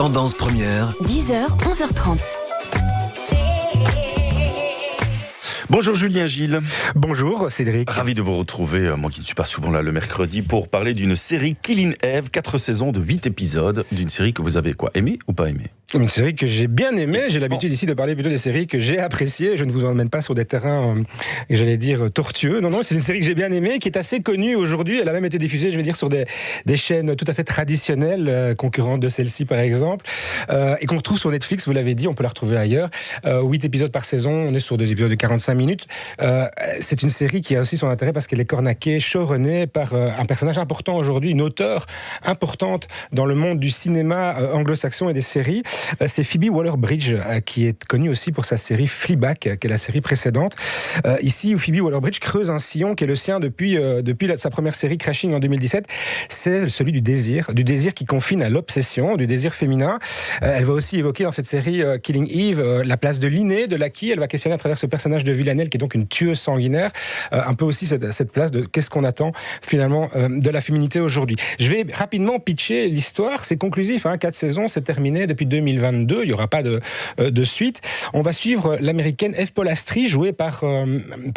Tendance première. 10h, 11h30. Bonjour Julien Gilles. Bonjour Cédric. Ravi de vous retrouver, moi qui ne suis pas souvent là le mercredi, pour parler d'une série Killing Eve, 4 saisons de 8 épisodes, d'une série que vous avez aimé ou pas aimé? Une série que j'ai bien aimée. J'ai l'habitude ici de parler plutôt des séries que j'ai appréciées. Je ne vous emmène pas sur des terrains, j'allais dire, tortueux. Non, c'est une série que j'ai bien aimée, qui est assez connue aujourd'hui. Elle a même été diffusée, je vais dire, sur des chaînes tout à fait traditionnelles, concurrentes de celle-ci par exemple, et qu'on retrouve sur Netflix, vous l'avez dit, on peut la retrouver ailleurs. 8 épisodes par saison, on est sur des épisodes de 45 minutes. C'est une série qui a aussi son intérêt parce qu'elle est cornaquée, showrunnée par un personnage important aujourd'hui, une auteure importante dans le monde du cinéma anglo-saxon et des séries. C'est Phoebe Waller-Bridge, qui est connue aussi pour sa série Fleabag, qui est la série précédente. Ici, où Phoebe Waller-Bridge creuse un sillon qui est le sien depuis sa première série Crashing en 2017. C'est celui du désir qui confine à l'obsession, du désir féminin. Elle va aussi évoquer dans cette série Killing Eve la place de l'inné, de l'acquis. Elle va questionner à travers ce personnage de Villanelle, qui est donc une tueuse sanguinaire, un peu aussi cette place de qu'est-ce qu'on attend finalement de la féminité aujourd'hui. Je vais rapidement pitcher l'histoire. C'est conclusif, 4 saisons, c'est terminé depuis 2022, il n'y aura pas de suite. On va suivre l'américaine Eve Polastri, jouée par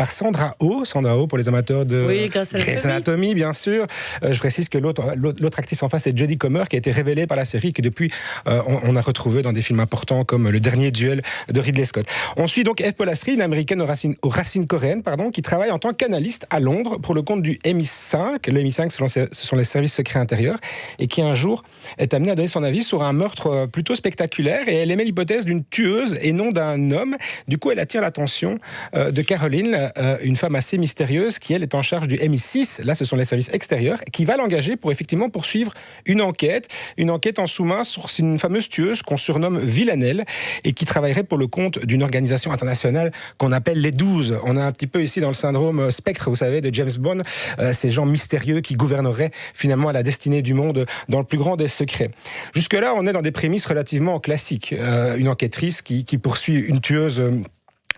Sandra Oh pour les amateurs de Grey's Anatomy, bien sûr. Je précise que l'autre actrice en face est Jodie Comer, qui a été révélée par la série, que depuis on a retrouvé dans des films importants comme Le Dernier Duel de Ridley Scott. On suit donc Eve Polastri, une américaine aux racines coréennes, qui travaille en tant qu'analyste à Londres pour le compte du MI5. Le MI5, ce sont les services secrets intérieurs, et qui un jour est amenée à donner son avis sur un meurtre plutôt spectaculaire, et elle émet l'hypothèse d'une tueuse et non d'un homme. Du coup, elle attire l'attention de Caroline, une femme assez mystérieuse qui, elle, est en charge du MI6. Là, ce sont les services extérieurs, qui va l'engager pour effectivement poursuivre une enquête en sous-main sur une fameuse tueuse qu'on surnomme Villanelle, et qui travaillerait pour le compte d'une organisation internationale qu'on appelle les 12. On a un petit peu ici dans le syndrome Spectre, vous savez, de James Bond, ces gens mystérieux qui gouverneraient finalement la destinée du monde dans le plus grand des secrets. Jusque-là, on est dans des prémices relativement classiques. Une enquêtrice qui poursuit une tueuse,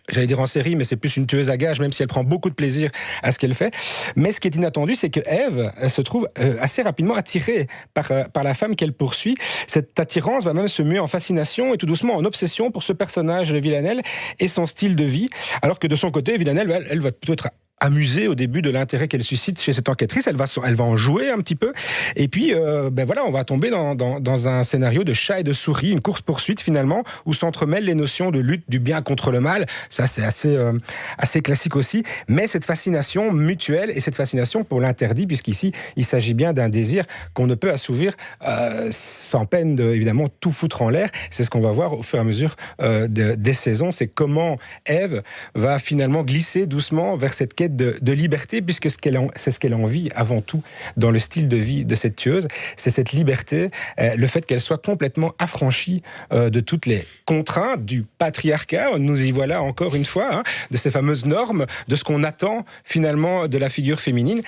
j'allais dire en série, mais c'est plus une tueuse à gages, même si elle prend beaucoup de plaisir à ce qu'elle fait. Mais ce qui est inattendu, c'est que Eve se trouve assez rapidement attirée par la femme qu'elle poursuit. Cette attirance va même se muer en fascination et tout doucement en obsession pour ce personnage de Villanelle et son style de vie. Alors que de son côté, Villanelle, elle va plutôt être amusée au début de l'intérêt qu'elle suscite chez cette enquêtrice. Elle va en jouer un petit peu, et puis on va tomber dans un scénario de chat et de souris, une course-poursuite finalement, où s'entremêlent les notions de lutte du bien contre le mal. Ça, c'est assez classique aussi, mais cette fascination mutuelle et cette fascination pour l'interdit, puisqu'ici il s'agit bien d'un désir qu'on ne peut assouvir sans peine de, évidemment, tout foutre en l'air. C'est ce qu'on va voir au fur et à mesure des saisons. C'est comment Eve va finalement glisser doucement vers cette quête de liberté, puisque c'est ce qu'elle a envie avant tout dans le style de vie de cette tueuse. C'est cette liberté, le fait qu'elle soit complètement affranchie de toutes les contraintes du patriarcat. Nous y voilà encore une fois, de ces fameuses normes, de ce qu'on attend finalement de la figure féminine.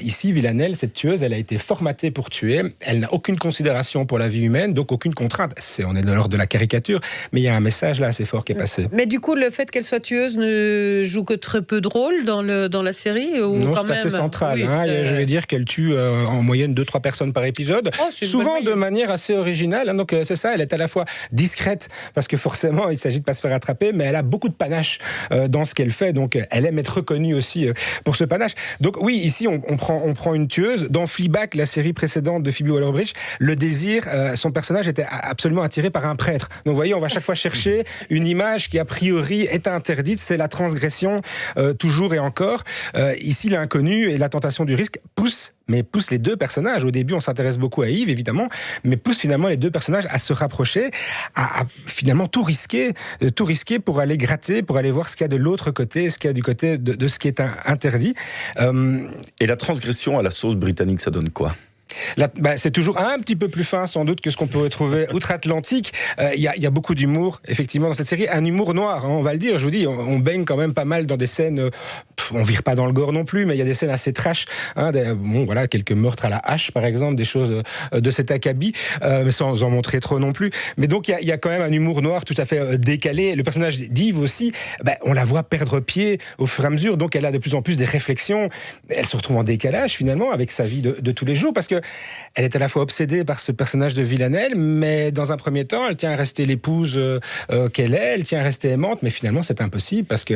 Ici, Villanelle, cette tueuse, elle a été formatée pour tuer. Elle n'a aucune considération pour la vie humaine, donc aucune contrainte. On est dans l'ordre de la caricature, mais il y a un message là assez fort qui est passé. Mais du coup, le fait qu'elle soit tueuse ne joue que très peu de rôle dans la série, ou non, quand c'est même assez central. Oui, je vais dire qu'elle tue en moyenne 2-3 personnes par épisode, souvent de manière assez originale. Donc c'est ça, elle est à la fois discrète, parce que forcément il s'agit de pas se faire attraper, mais elle a beaucoup de panache dans ce qu'elle fait, donc elle aime être reconnue aussi pour ce panache. Donc oui, ici on prend une tueuse. Dans Fleabag, la série précédente de Phoebe Waller-Bridge, le désir, son personnage était absolument attiré par un prêtre. Donc vous voyez, on va chaque fois chercher une image qui a priori est interdite, c'est la transgression toujours et encore. Ici, l'inconnu et la tentation du risque poussent les deux personnages. Au début, on s'intéresse beaucoup à Yves, évidemment, mais pousse finalement les deux personnages à se rapprocher, à finalement tout risquer pour aller gratter, pour aller voir ce qu'il y a de l'autre côté, ce qu'il y a du côté de ce qui est interdit. Et la transgression à la sauce britannique, ça donne quoi ? C'est toujours un petit peu plus fin sans doute que ce qu'on pourrait trouver outre-Atlantique. Il y a beaucoup d'humour effectivement dans cette série, un humour noir, on va le dire. Je vous dis, on baigne quand même pas mal dans des scènes, on vire pas dans le gore non plus, mais il y a des scènes assez trash, quelques meurtres à la hache par exemple, des choses de cet acabit, mais sans en montrer trop non plus. Mais donc il y a quand même un humour noir tout à fait décalé. Le personnage d'Yves aussi, on la voit perdre pied au fur et à mesure, donc elle a de plus en plus des réflexions. Elle se retrouve en décalage finalement avec sa vie de tous les jours, parce que elle est à la fois obsédée par ce personnage de Villanelle, mais dans un premier temps, elle tient à rester l'épouse qu'elle est, elle tient à rester aimante, mais finalement c'est impossible parce que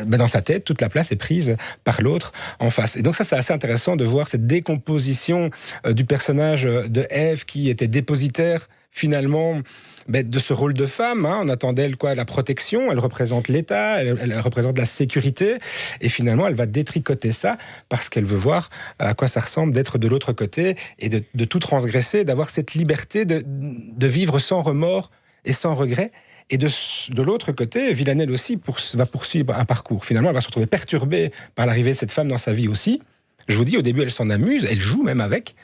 dans sa tête, toute la place est prise par l'autre en face. Et donc ça, c'est assez intéressant de voir cette décomposition du personnage de Ève qui était dépositaire finalement de ce rôle de femme. On attend d'elle la protection, elle représente l'État, elle représente la sécurité, et finalement elle va détricoter ça parce qu'elle veut voir à quoi ça ressemble d'être de l'autre côté et de tout transgresser, d'avoir cette liberté de vivre sans remords et sans regret. Et de l'autre côté, Villanelle aussi va poursuivre un parcours. Finalement, elle va se retrouver perturbée par l'arrivée de cette femme dans sa vie aussi. Je vous dis, au début, elle s'en amuse, elle joue même avec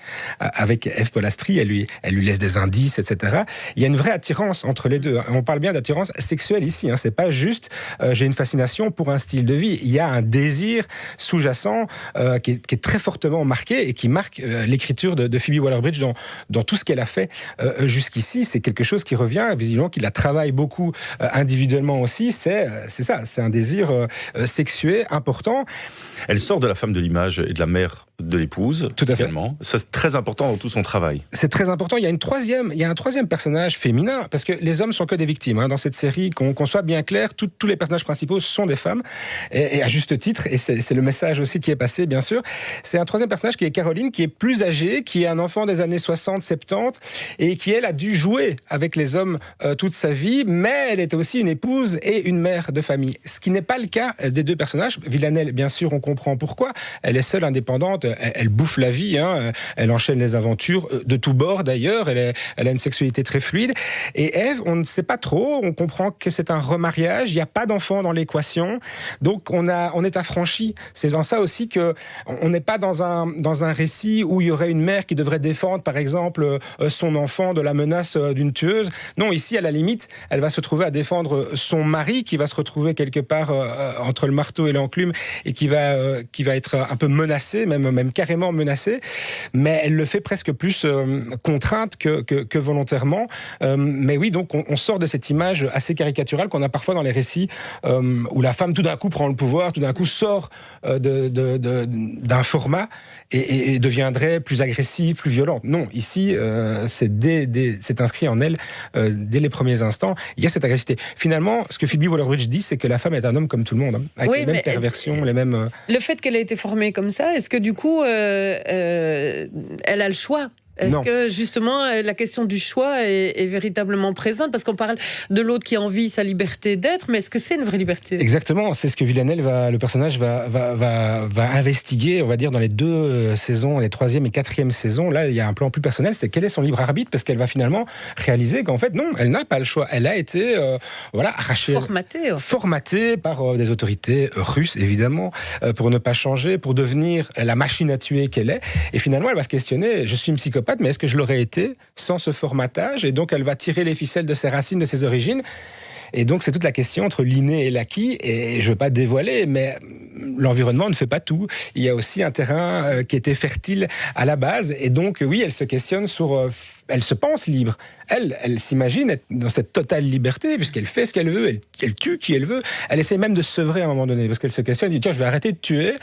Ève Polastri, elle lui laisse des indices, etc. Il y a une vraie attirance entre les deux. On parle bien d'attirance sexuelle ici, c'est pas juste j'ai une fascination pour un style de vie. Il y a un désir sous-jacent qui est très fortement marqué et qui marque l'écriture de Phoebe Waller-Bridge dans tout ce qu'elle a fait jusqu'ici. C'est quelque chose qui revient, visiblement, qu'il la travaille beaucoup individuellement aussi. C'est ça, c'est un désir sexué important. Elle sort de la femme de l'image et de la mère de l'épouse. Tout à fait. Également. Ça, c'est très important dans tout son travail. C'est très important. Il y a un troisième personnage féminin, parce que les hommes sont que des victimes. Dans cette série, qu'on soit bien clair, tous les personnages principaux sont des femmes, et à juste titre, et c'est le message aussi qui est passé, bien sûr. C'est un troisième personnage qui est Caroline, qui est plus âgée, qui est un enfant des années 60-70, et qui, elle, a dû jouer avec les hommes toute sa vie, mais elle était aussi une épouse et une mère de famille. Ce qui n'est pas le cas des deux personnages. Villanelle, bien sûr, on comprend pourquoi. Elle est seule, indépendante, elle bouffe la vie, elle enchaîne les aventures de tous bords d'ailleurs, elle a une sexualité très fluide. Et Ève, on ne sait pas trop, on comprend que c'est un remariage, il n'y a pas d'enfant dans l'équation, donc on est affranchi. C'est dans ça aussi qu'on n'est pas dans un récit où il y aurait une mère qui devrait défendre, par exemple, son enfant de la menace d'une tueuse. Non, ici, à la limite, elle va se trouver à défendre son mari qui va se retrouver quelque part entre le marteau et l'enclume et qui va être un peu menacé, même carrément menacé, mais elle le fait presque plus contrainte que volontairement. Mais oui, donc on sort de cette image assez caricaturale qu'on a parfois dans les récits où la femme tout d'un coup prend le pouvoir, tout d'un coup sort d'un format et deviendrait plus agressive, plus violente. Non, ici, c'est inscrit en elle dès les premiers instants. Il y a cette agressivité. Finalement, ce que Phoebe Waller-Bridge dit, c'est que la femme est un homme comme tout le monde, avec les mêmes perversions, les mêmes... Le fait qu'elle ait été formée comme ça, est-ce que du coup, elle a le choix ? Est-ce que justement la question du choix est véritablement présente ? Parce qu'on parle de l'autre qui a envie sa liberté d'être, mais est-ce que c'est une vraie liberté ? Exactement, c'est ce que Villanelle le personnage va investiguer, on va dire, dans les 2 saisons, les 3e et 4e saisons. Là, il y a un plan plus personnel, c'est quel est son libre arbitre, parce qu'elle va finalement réaliser qu'en fait, non, elle n'a pas le choix. Elle a été arrachée, formatée par des autorités russes, évidemment, pour ne pas changer, pour devenir la machine à tuer qu'elle est. Et finalement, elle va se questionner, je suis une psychopathe, mais est-ce que je l'aurais été sans ce formatage ? Et donc, elle va tirer les ficelles de ses racines, de ses origines. Et donc, c'est toute la question entre l'inné et l'acquis. Et je ne veux pas dévoiler, mais l'environnement ne fait pas tout. Il y a aussi un terrain qui était fertile à la base. Et donc, oui, elle se questionne sur... elle se pense libre. Elle s'imagine être dans cette totale liberté, puisqu'elle fait ce qu'elle veut, elle tue qui elle veut. Elle essaie même de se sevrer à un moment donné, parce qu'elle se questionne, elle dit, tiens, je vais arrêter de tuer,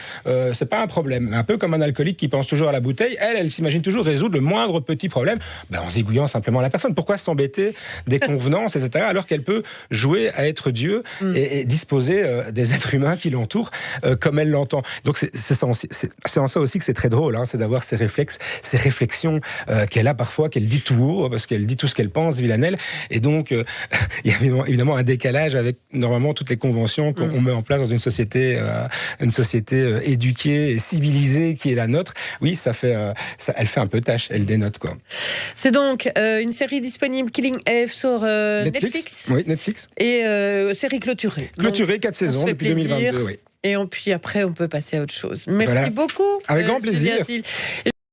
c'est pas un problème. Un peu comme un alcoolique qui pense toujours à la bouteille, elle s'imagine toujours résoudre le moindre petit problème, en zigouillant simplement la personne. Pourquoi s'embêter des convenances, etc., alors qu'elle peut jouer à être Dieu et disposer des êtres humains qui l'entourent comme elle l'entend. Donc c'est en ça aussi que c'est très drôle, c'est d'avoir ces réflexions qu'elle a parfois, qu'elle dit tout haut, parce qu'elle dit tout ce qu'elle pense, Villanelle, et donc il y a évidemment un décalage avec normalement toutes les conventions qu'on met en place dans une société éduquée et civilisée qui est la nôtre. Oui, elle fait un peu tâche, elle dénote, quoi. C'est donc une série disponible, Killing Ève, sur Netflix. Oui, Netflix. Et série clôturée. Clôturée, 4 saisons depuis 2022, oui. Et puis après, on peut passer à autre chose. Merci beaucoup. Avec grand plaisir.